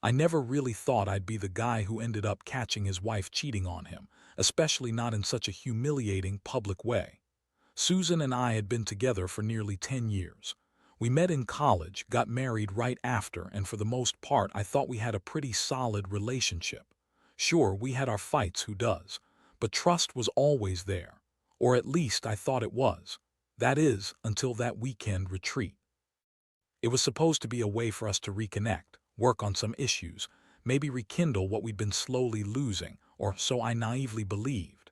I never really thought I'd be the guy who ended up catching his wife cheating on him, especially not in such a humiliating public way. Susan and I had been together for nearly 10 years. We met in college, got married right after, and for the most part I thought we had a pretty solid relationship. Sure, we had our fights, who does? But trust was always there. Or at least I thought it was. That is, until that weekend retreat. It was supposed to be a way for us to reconnect, work on some issues, maybe rekindle what we'd been slowly losing, or so I naively believed.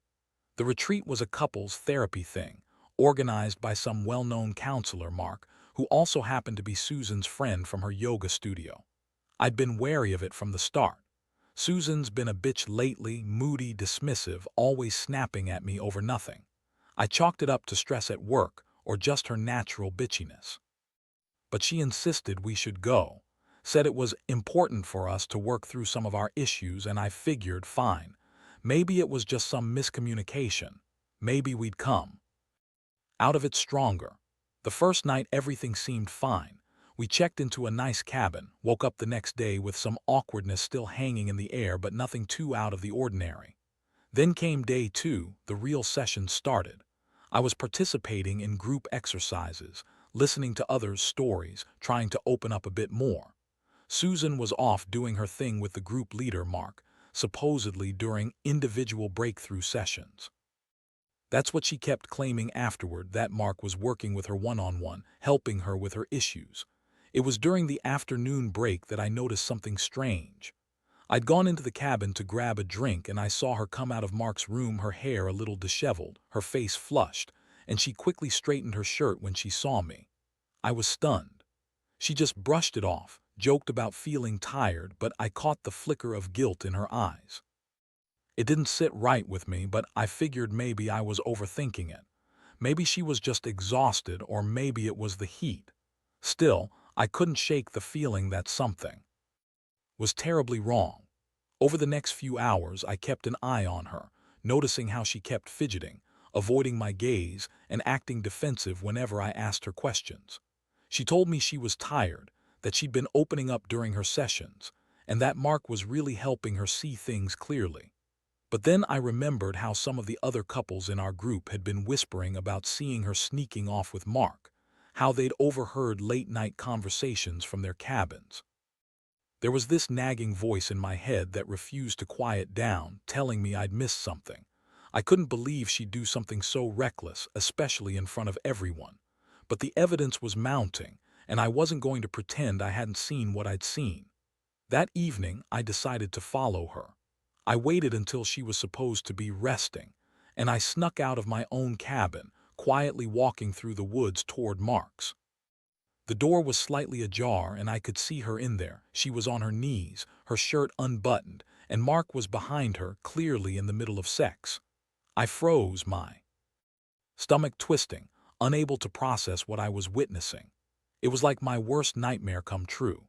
The retreat was a couples therapy thing, organized by some well-known counselor, Mark, who also happened to be Susan's friend from her yoga studio. I'd been wary of it from the start. Susan's been a bitch lately, moody, dismissive, always snapping at me over nothing. I chalked it up to stress at work or just her natural bitchiness. But she insisted we should go, said it was important for us to work through some of our issues, and I figured, fine. Maybe it was just some miscommunication. Maybe we'd come out of it stronger. The first night everything seemed fine. We checked into a nice cabin, woke up the next day with some awkwardness still hanging in the air but nothing too out of the ordinary. Then came day two, the real session started. I was participating in group exercises, listening to others' stories, trying to open up a bit more. Susan was off doing her thing with the group leader, Mark, supposedly during individual breakthrough sessions. That's what she kept claiming afterward, that Mark was working with her one-on-one, helping her with her issues. It was during the afternoon break that I noticed something strange. I'd gone into the cabin to grab a drink and I saw her come out of Mark's room, her hair a little disheveled, her face flushed, and she quickly straightened her shirt when she saw me. I was stunned. She just brushed it off, joked about feeling tired, but I caught the flicker of guilt in her eyes. It didn't sit right with me, but I figured maybe I was overthinking it. Maybe she was just exhausted, or maybe it was the heat. Still, I couldn't shake the feeling that something was terribly wrong. Over the next few hours, I kept an eye on her, noticing how she kept fidgeting, avoiding my gaze, and acting defensive whenever I asked her questions. She told me she was tired, that she'd been opening up during her sessions, and that Mark was really helping her see things clearly. But then I remembered how some of the other couples in our group had been whispering about seeing her sneaking off with Mark, how they'd overheard late-night conversations from their cabins. There was this nagging voice in my head that refused to quiet down, telling me I'd missed something. I couldn't believe she'd do something so reckless, especially in front of everyone. But the evidence was mounting, and I wasn't going to pretend I hadn't seen what I'd seen. That evening, I decided to follow her. I waited until she was supposed to be resting, and I snuck out of my own cabin, quietly walking through the woods toward Mark's. The door was slightly ajar and I could see her in there. She was on her knees, her shirt unbuttoned, and Mark was behind her, clearly in the middle of sex. I froze, my stomach twisting, unable to process what I was witnessing. It was like my worst nightmare come true.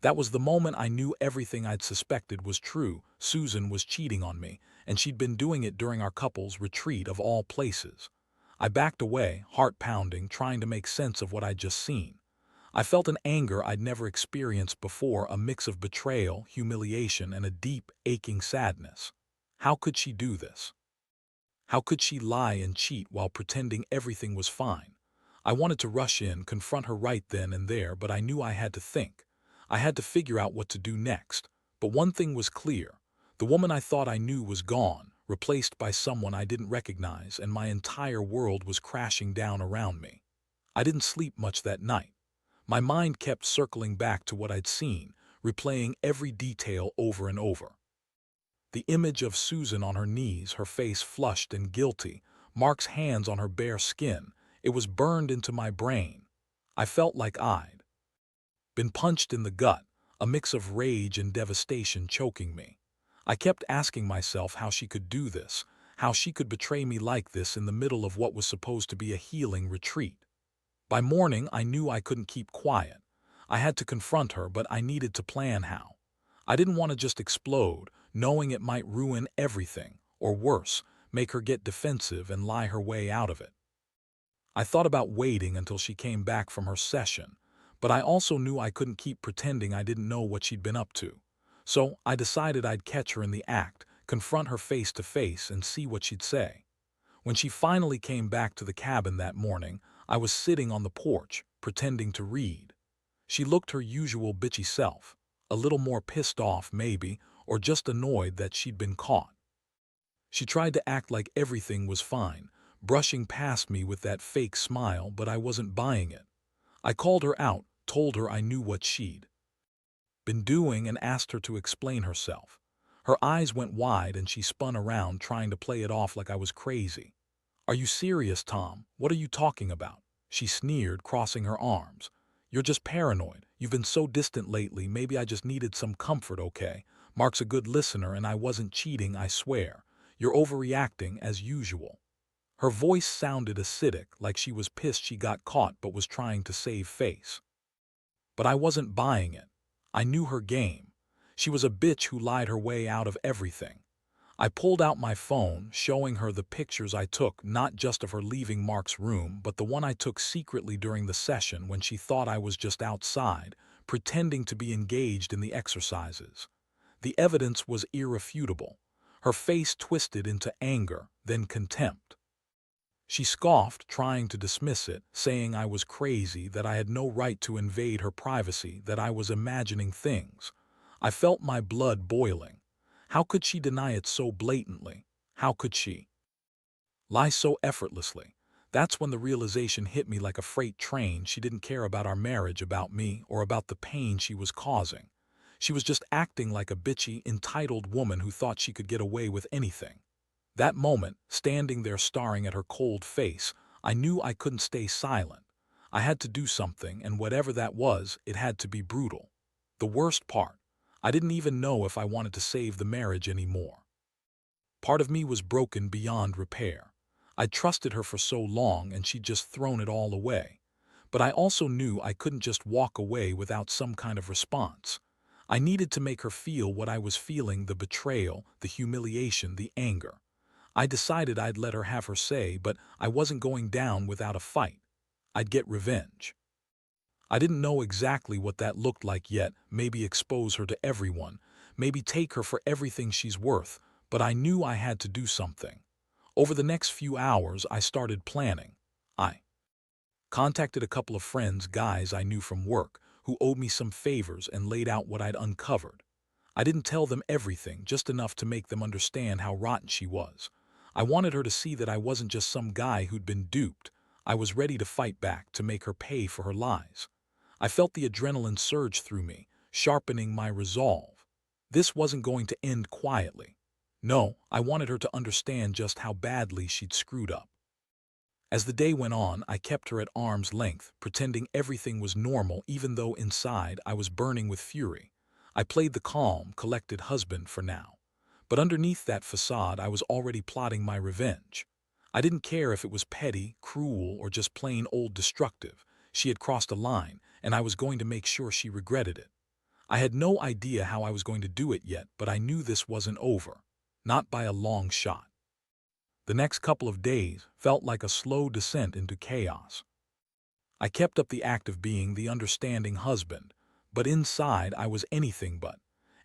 That was the moment I knew everything I'd suspected was true. Susan was cheating on me, and she'd been doing it during our couple's retreat of all places. I backed away, heart pounding, trying to make sense of what I'd just seen. I felt an anger I'd never experienced before, a mix of betrayal, humiliation, and a deep, aching sadness. How could she do this? How could she lie and cheat while pretending everything was fine? I wanted to rush in, confront her right then and there, but I knew I had to think. I had to figure out what to do next. But one thing was clear. The woman I thought I knew was gone, replaced by someone I didn't recognize, and my entire world was crashing down around me. I didn't sleep much that night. My mind kept circling back to what I'd seen, replaying every detail over and over. The image of Susan on her knees, her face flushed and guilty, Mark's hands on her bare skin, it was burned into my brain. I felt like I'd been punched in the gut, a mix of rage and devastation choking me. I kept asking myself how she could do this, how she could betray me like this in the middle of what was supposed to be a healing retreat. By morning, I knew I couldn't keep quiet. I had to confront her, but I needed to plan how. I didn't want to just explode, knowing it might ruin everything, or worse, make her get defensive and lie her way out of it. I thought about waiting until she came back from her session, but I also knew I couldn't keep pretending I didn't know what she'd been up to. So I decided I'd catch her in the act, confront her face to face, and see what she'd say. When she finally came back to the cabin that morning, I was sitting on the porch, pretending to read. She looked her usual bitchy self, a little more pissed off maybe, or just annoyed that she'd been caught. She tried to act like everything was fine, brushing past me with that fake smile, but I wasn't buying it. I called her out, told her I knew what she'd been doing, and asked her to explain herself. Her eyes went wide and she spun around, trying to play it off like I was crazy. "Are you serious, Tom? What are you talking about?" she sneered, crossing her arms. "You're just paranoid. You've been so distant lately. Maybe I just needed some comfort, okay? Mark's a good listener and I wasn't cheating, I swear. You're overreacting as usual." Her voice sounded acidic, like she was pissed she got caught but was trying to save face. But I wasn't buying it. I knew her game. She was a bitch who lied her way out of everything. I pulled out my phone, showing her the pictures I took, not just of her leaving Mark's room, but the one I took secretly during the session when she thought I was just outside, pretending to be engaged in the exercises. The evidence was irrefutable. Her face twisted into anger, then contempt. She scoffed, trying to dismiss it, saying I was crazy, that I had no right to invade her privacy, that I was imagining things. I felt my blood boiling. How could she deny it so blatantly? How could she lie so effortlessly? That's when the realization hit me like a freight train. She didn't care about our marriage, about me, or about the pain she was causing. She was just acting like a bitchy, entitled woman who thought she could get away with anything. That moment, standing there staring at her cold face, I knew I couldn't stay silent. I had to do something, and whatever that was, it had to be brutal. The worst part, I didn't even know if I wanted to save the marriage anymore. Part of me was broken beyond repair. I'd trusted her for so long and she'd just thrown it all away. But I also knew I couldn't just walk away without some kind of response. I needed to make her feel what I was feeling: the betrayal, the humiliation, the anger. I decided I'd let her have her say, but I wasn't going down without a fight. I'd get revenge. I didn't know exactly what that looked like yet, maybe expose her to everyone, maybe take her for everything she's worth, but I knew I had to do something. Over the next few hours, I started planning. I contacted a couple of friends, guys I knew from work, who owed me some favors, and laid out what I'd uncovered. I didn't tell them everything, just enough to make them understand how rotten she was. I wanted her to see that I wasn't just some guy who'd been duped. I was ready to fight back, to make her pay for her lies. I felt the adrenaline surge through me, sharpening my resolve. This wasn't going to end quietly. No, I wanted her to understand just how badly she'd screwed up. As the day went on, I kept her at arm's length, pretending everything was normal even though inside I was burning with fury. I played the calm, collected husband for now. But underneath that facade, I was already plotting my revenge. I didn't care if it was petty, cruel, or just plain old destructive. She had crossed a line, and I was going to make sure she regretted it. I had no idea how I was going to do it yet, but I knew this wasn't over. Not by a long shot. The next couple of days felt like a slow descent into chaos. I kept up the act of being the understanding husband, but inside I was anything but.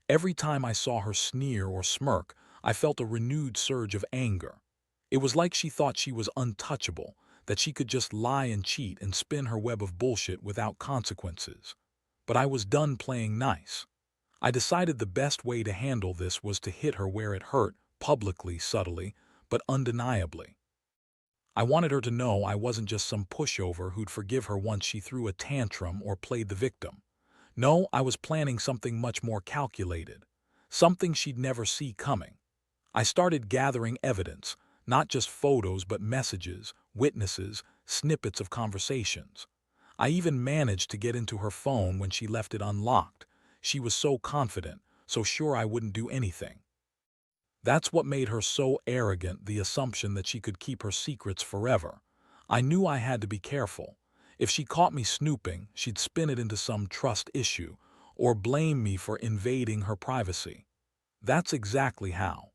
Every time I saw her sneer or smirk, I felt a renewed surge of anger. It was like she thought she was untouchable, that she could just lie and cheat and spin her web of bullshit without consequences. But I was done playing nice. I decided the best way to handle this was to hit her where it hurt, publicly, subtly, but undeniably. I wanted her to know I wasn't just some pushover who'd forgive her once she threw a tantrum or played the victim. No, I was planning something much more calculated, something she'd never see coming. I started gathering evidence, not just photos but messages, witnesses, snippets of conversations. I even managed to get into her phone when she left it unlocked. She was so confident, so sure I wouldn't do anything. That's what made her so arrogant, the assumption that she could keep her secrets forever. I knew I had to be careful. If she caught me snooping, she'd spin it into some trust issue, or blame me for invading her privacy. That's exactly how.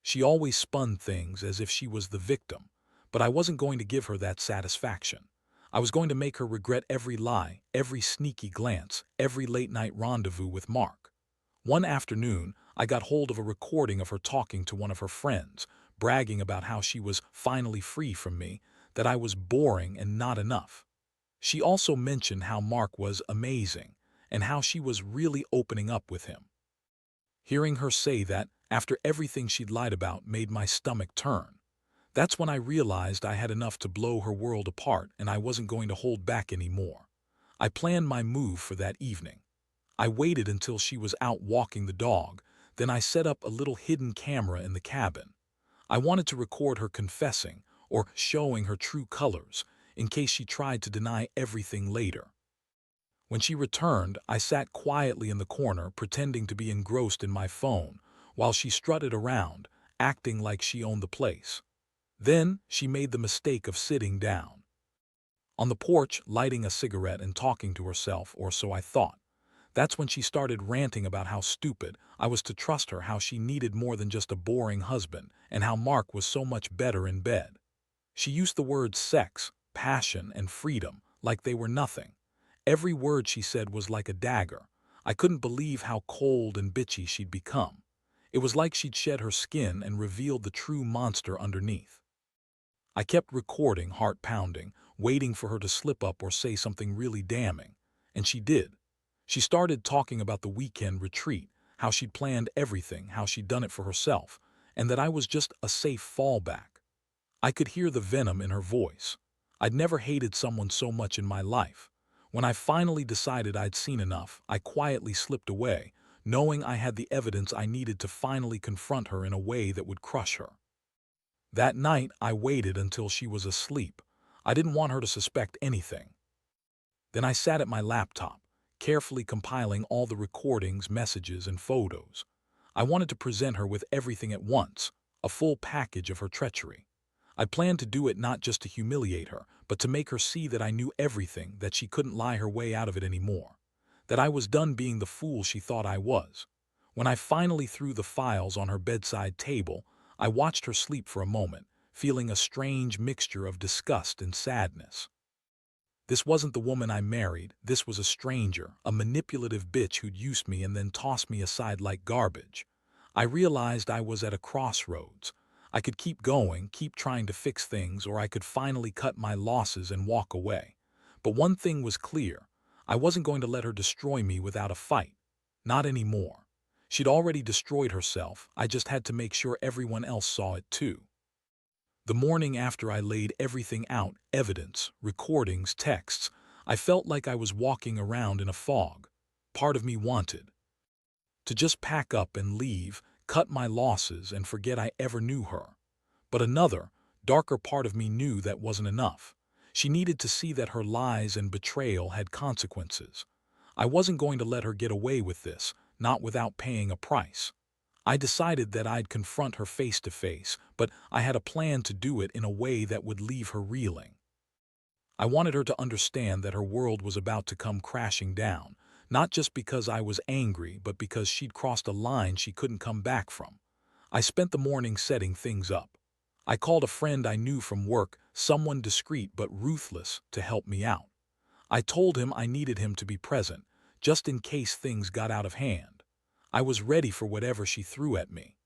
She always spun things as if she was the victim, but I wasn't going to give her that satisfaction. I was going to make her regret every lie, every sneaky glance, every late-night rendezvous with Mark. One afternoon, I got hold of a recording of her talking to one of her friends, bragging about how she was finally free from me, that I was boring and not enough. She also mentioned how Mark was amazing and how she was really opening up with him. Hearing her say that, after everything she'd lied about, made my stomach turn. That's when I realized I had enough to blow her world apart and I wasn't going to hold back anymore. I planned my move for that evening. I waited until she was out walking the dog, then I set up a little hidden camera in the cabin. I wanted to record her confessing or showing her true colors in case she tried to deny everything later. When she returned, I sat quietly in the corner pretending to be engrossed in my phone while she strutted around, acting like she owned the place. Then she made the mistake of sitting down on the porch, lighting a cigarette and talking to herself, or so I thought. That's when she started ranting about how stupid I was to trust her, how she needed more than just a boring husband, and how Mark was so much better in bed. She used the words sex, passion, and freedom like they were nothing. Every word she said was like a dagger. I couldn't believe how cold and bitchy she'd become. It was like she'd shed her skin and revealed the true monster underneath. I kept recording, heart pounding, waiting for her to slip up or say something really damning. And she did. She started talking about the weekend retreat, how she'd planned everything, how she'd done it for herself, and that I was just a safe fallback. I could hear the venom in her voice. I'd never hated someone so much in my life. When I finally decided I'd seen enough, I quietly slipped away, knowing I had the evidence I needed to finally confront her in a way that would crush her. That night, I waited until she was asleep. I didn't want her to suspect anything. Then I sat at my laptop, carefully compiling all the recordings, messages, and photos. I wanted to present her with everything at once, a full package of her treachery. I planned to do it not just to humiliate her, but to make her see that I knew everything, that she couldn't lie her way out of it anymore, that I was done being the fool she thought I was. When I finally threw the files on her bedside table, I watched her sleep for a moment, feeling a strange mixture of disgust and sadness. This wasn't the woman I married, this was a stranger, a manipulative bitch who'd used me and then tossed me aside like garbage. I realized I was at a crossroads. I could keep going, keep trying to fix things, or I could finally cut my losses and walk away. But one thing was clear. I wasn't going to let her destroy me without a fight. Not anymore. She'd already destroyed herself, I just had to make sure everyone else saw it too. The morning after I laid everything out, evidence, recordings, texts, I felt like I was walking around in a fog. Part of me wanted to just pack up and leave, cut my losses, and forget I ever knew her. But another, darker part of me knew that wasn't enough. She needed to see that her lies and betrayal had consequences. I wasn't going to let her get away with this, not without paying a price. I decided that I'd confront her face to face, but I had a plan to do it in a way that would leave her reeling. I wanted her to understand that her world was about to come crashing down, not just because I was angry, but because she'd crossed a line she couldn't come back from. I spent the morning setting things up. I called a friend I knew from work, someone discreet but ruthless, to help me out. I told him I needed him to be present, just in case things got out of hand. I was ready for whatever she threw at me.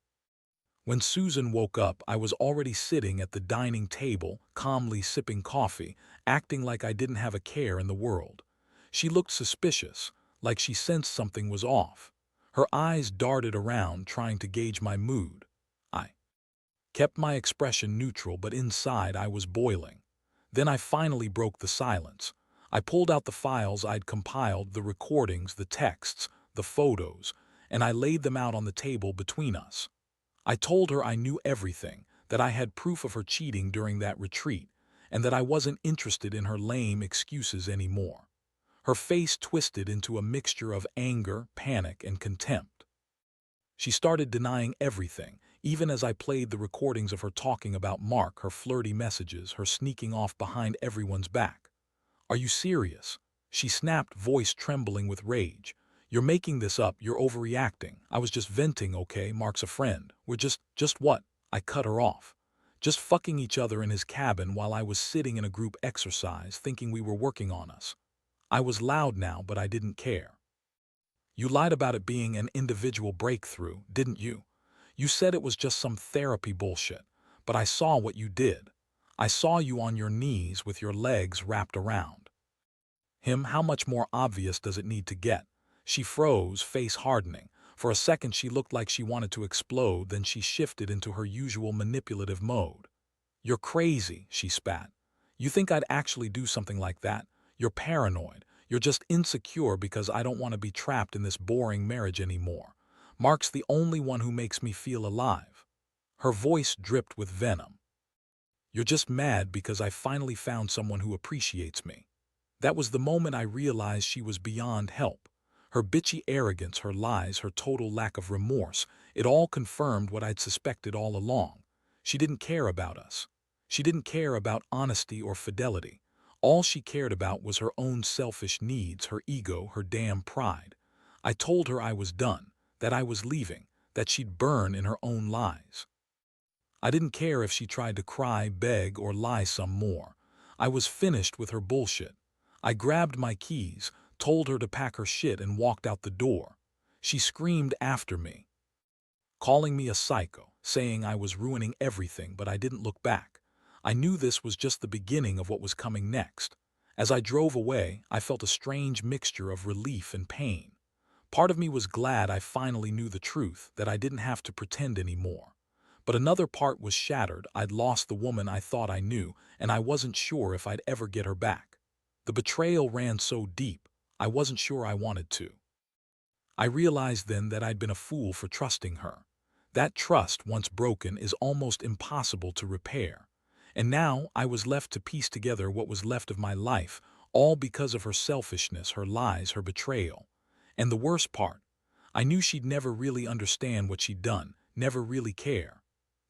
When Susan woke up, I was already sitting at the dining table, calmly sipping coffee, acting like I didn't have a care in the world. She looked suspicious, like she sensed something was off. Her eyes darted around, trying to gauge my mood. I kept my expression neutral, but inside I was boiling. Then I finally broke the silence. I pulled out the files I'd compiled, the recordings, the texts, the photos, and I laid them out on the table between us. I told her I knew everything, that I had proof of her cheating during that retreat, and that I wasn't interested in her lame excuses anymore. Her face twisted into a mixture of anger, panic, and contempt. She started denying everything, even as I played the recordings of her talking about Mark, her flirty messages, her sneaking off behind everyone's back. "Are you serious?" She snapped, voice trembling with rage. "You're making this up, you're overreacting. I was just venting, okay? Mark's a friend. We're just what?" I cut her off. "Just fucking each other in his cabin while I was sitting in a group exercise thinking we were working on us." I was loud now, but I didn't care. You lied about it being an individual breakthrough, didn't you? You said it was just some therapy bullshit, but I saw what you did. I saw you on your knees with your legs wrapped around him. How much more obvious does it need to get? She froze, face hardening. For a second she looked like she wanted to explode, then she shifted into her usual manipulative mode. You're crazy, she spat. You think I'd actually do something like that? You're paranoid. You're just insecure because I don't want to be trapped in this boring marriage anymore. Mark's the only one who makes me feel alive. Her voice dripped with venom. You're just mad because I finally found someone who appreciates me. That was the moment I realized she was beyond help. Her bitchy arrogance, her lies, her total lack of remorse, it all confirmed what I'd suspected all along. She didn't care about us. She didn't care about honesty or fidelity. All she cared about was her own selfish needs, her ego, her damn pride. I told her I was done, that I was leaving, that she'd burn in her own lies. I didn't care if she tried to cry, beg, or lie some more. I was finished with her bullshit. I grabbed my keys, told her to pack her shit, and walked out the door. She screamed after me, calling me a psycho, saying I was ruining everything, but I didn't look back. I knew this was just the beginning of what was coming next. As I drove away, I felt a strange mixture of relief and pain. Part of me was glad I finally knew the truth, that I didn't have to pretend anymore. But another part was shattered. I'd lost the woman I thought I knew, and I wasn't sure if I'd ever get her back. The betrayal ran so deep, I wasn't sure I wanted to. I realized then that I'd been a fool for trusting her. That trust, once broken, is almost impossible to repair. And now I was left to piece together what was left of my life, all because of her selfishness, her lies, her betrayal. And the worst part, I knew she'd never really understand what she'd done, never really care.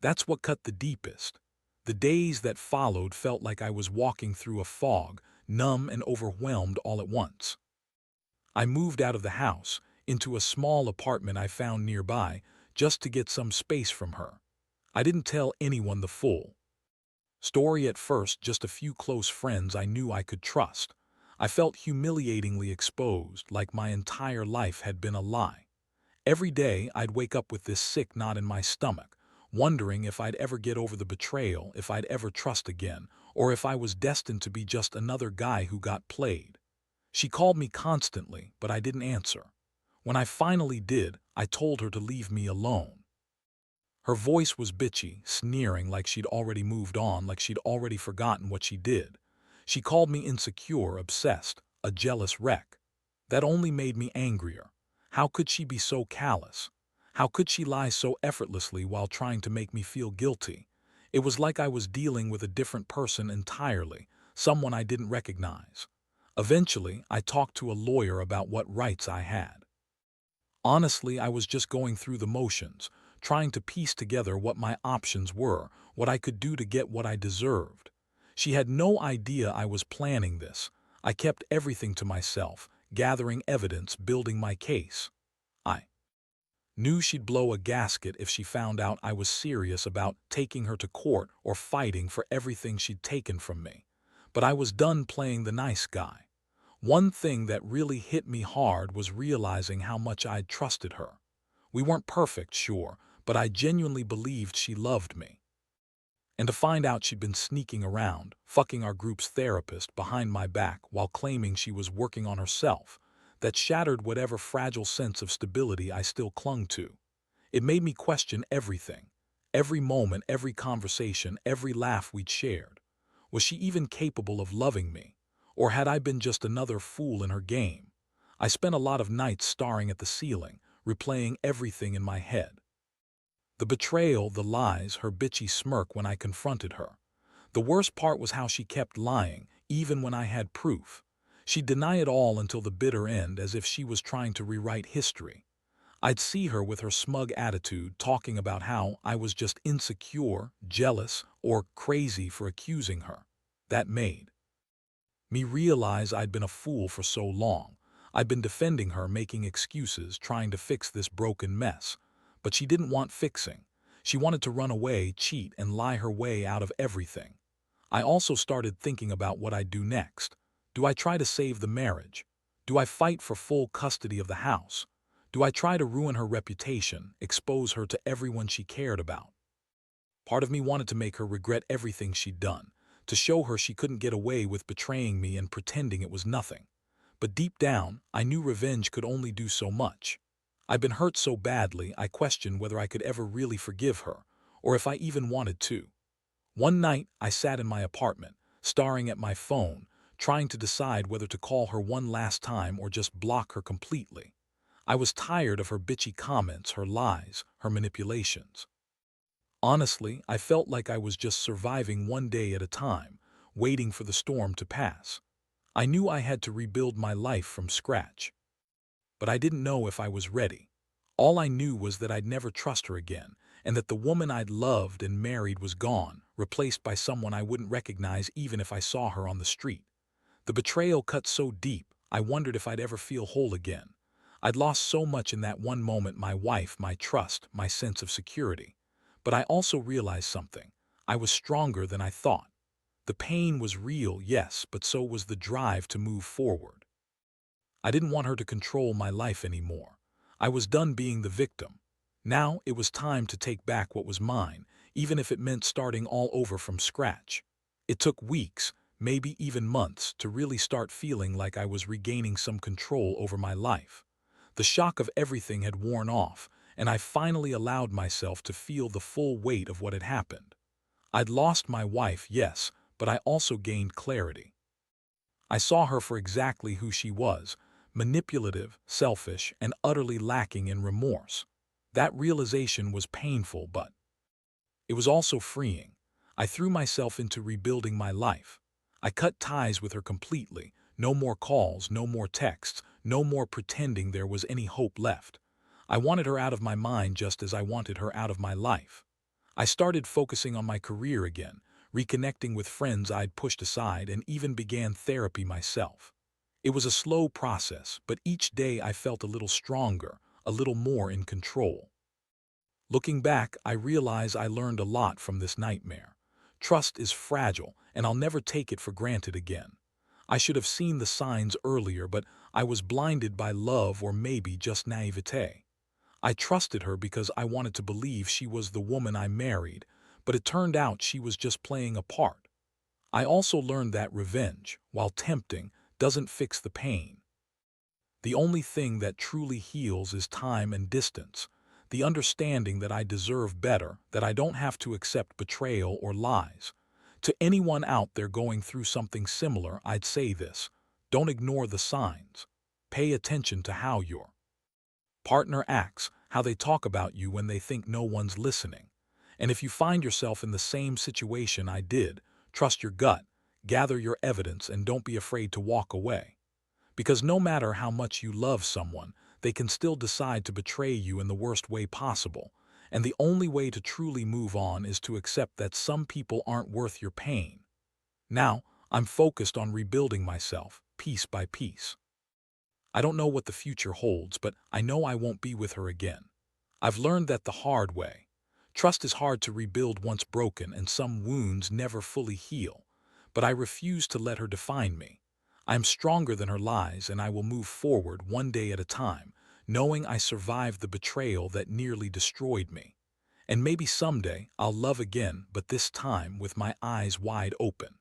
That's what cut the deepest. The days that followed felt like I was walking through a fog, numb and overwhelmed all at once. I moved out of the house, into a small apartment I found nearby, just to get some space from her. I didn't tell anyone the full story at first, just a few close friends I knew I could trust. I felt humiliatingly exposed, like my entire life had been a lie. Every day I'd wake up with this sick knot in my stomach, wondering if I'd ever get over the betrayal, if I'd ever trust again, or if I was destined to be just another guy who got played. She called me constantly, but I didn't answer. When I finally did, I told her to leave me alone. Her voice was bitchy, sneering, like she'd already moved on, like she'd already forgotten what she did. She called me insecure, obsessed, a jealous wreck. That only made me angrier. How could she be so callous? How could she lie so effortlessly while trying to make me feel guilty? It was like I was dealing with a different person entirely, someone I didn't recognize. Eventually, I talked to a lawyer about what rights I had. Honestly, I was just going through the motions, trying to piece together what my options were, what I could do to get what I deserved. She had no idea I was planning this. I kept everything to myself, gathering evidence, building my case. I knew she'd blow a gasket if she found out I was serious about taking her to court or fighting for everything she'd taken from me. But I was done playing the nice guy. One thing that really hit me hard was realizing how much I'd trusted her. We weren't perfect, sure, but I genuinely believed she loved me. And to find out she'd been sneaking around, fucking our group's therapist behind my back while claiming she was working on herself, that shattered whatever fragile sense of stability I still clung to. It made me question everything. Every moment, every conversation, every laugh we'd shared. Was she even capable of loving me? Or had I been just another fool in her game? I spent a lot of nights staring at the ceiling, replaying everything in my head. The betrayal, the lies, her bitchy smirk when I confronted her. The worst part was how she kept lying, even when I had proof. She'd deny it all until the bitter end, as if she was trying to rewrite history. I'd see her with her smug attitude, talking about how I was just insecure, jealous, or crazy for accusing her. That made me realize I'd been a fool for so long. I'd been defending her, making excuses, trying to fix this broken mess. But she didn't want fixing. She wanted to run away, cheat, and lie her way out of everything. I also started thinking about what I'd do next. Do I try to save the marriage? Do I fight for full custody of the house? Do I try to ruin her reputation, expose her to everyone she cared about? Part of me wanted to make her regret everything she'd done, to show her she couldn't get away with betraying me and pretending it was nothing. But deep down, I knew revenge could only do so much. I'd been hurt so badly, I questioned whether I could ever really forgive her, or if I even wanted to. One night, I sat in my apartment, staring at my phone, trying to decide whether to call her one last time or just block her completely. I was tired of her bitchy comments, her lies, her manipulations. Honestly, I felt like I was just surviving one day at a time, waiting for the storm to pass. I knew I had to rebuild my life from scratch. But I didn't know if I was ready. All I knew was that I'd never trust her again, and that the woman I'd loved and married was gone, replaced by someone I wouldn't recognize even if I saw her on the street. The betrayal cut so deep, I wondered if I'd ever feel whole again. I'd lost so much in that one moment: my wife, my trust, my sense of security. But I also realized something. I was stronger than I thought. The pain was real, yes, but so was the drive to move forward. I didn't want her to control my life anymore. I was done being the victim. Now it was time to take back what was mine, even if it meant starting all over from scratch. It took weeks, maybe even months, to really start feeling like I was regaining some control over my life. The shock of everything had worn off, and I finally allowed myself to feel the full weight of what had happened. I'd lost my wife, yes, but I also gained clarity. I saw her for exactly who she was: manipulative, selfish, and utterly lacking in remorse. That realization was painful, but it was also freeing. I threw myself into rebuilding my life. I cut ties with her completely. No more calls, no more texts, no more pretending there was any hope left. I wanted her out of my mind just as I wanted her out of my life. I started focusing on my career again, reconnecting with friends I'd pushed aside, and even began therapy myself. It was a slow process, but each day I felt a little stronger, a little more in control. Looking back, I realize I learned a lot from this nightmare. Trust is fragile, and I'll never take it for granted again. I should have seen the signs earlier, but I was blinded by love, or maybe just naivete. I trusted her because I wanted to believe she was the woman I married, but it turned out she was just playing a part. I also learned that revenge, while tempting, doesn't fix the pain. The only thing that truly heals is time and distance, the understanding that I deserve better, that I don't have to accept betrayal or lies. To anyone out there going through something similar, I'd say this: don't ignore the signs. Pay attention to how your partner acts, how they talk about you when they think no one's listening. And if you find yourself in the same situation I did, trust your gut, gather your evidence, and don't be afraid to walk away. Because no matter how much you love someone, they can still decide to betray you in the worst way possible. And the only way to truly move on is to accept that some people aren't worth your pain. Now, I'm focused on rebuilding myself, piece by piece. I don't know what the future holds, but I know I won't be with her again. I've learned that the hard way. Trust is hard to rebuild once broken, and some wounds never fully heal. But I refuse to let her define me. I am stronger than her lies, and I will move forward one day at a time, knowing I survived the betrayal that nearly destroyed me. And maybe someday I'll love again, but this time with my eyes wide open.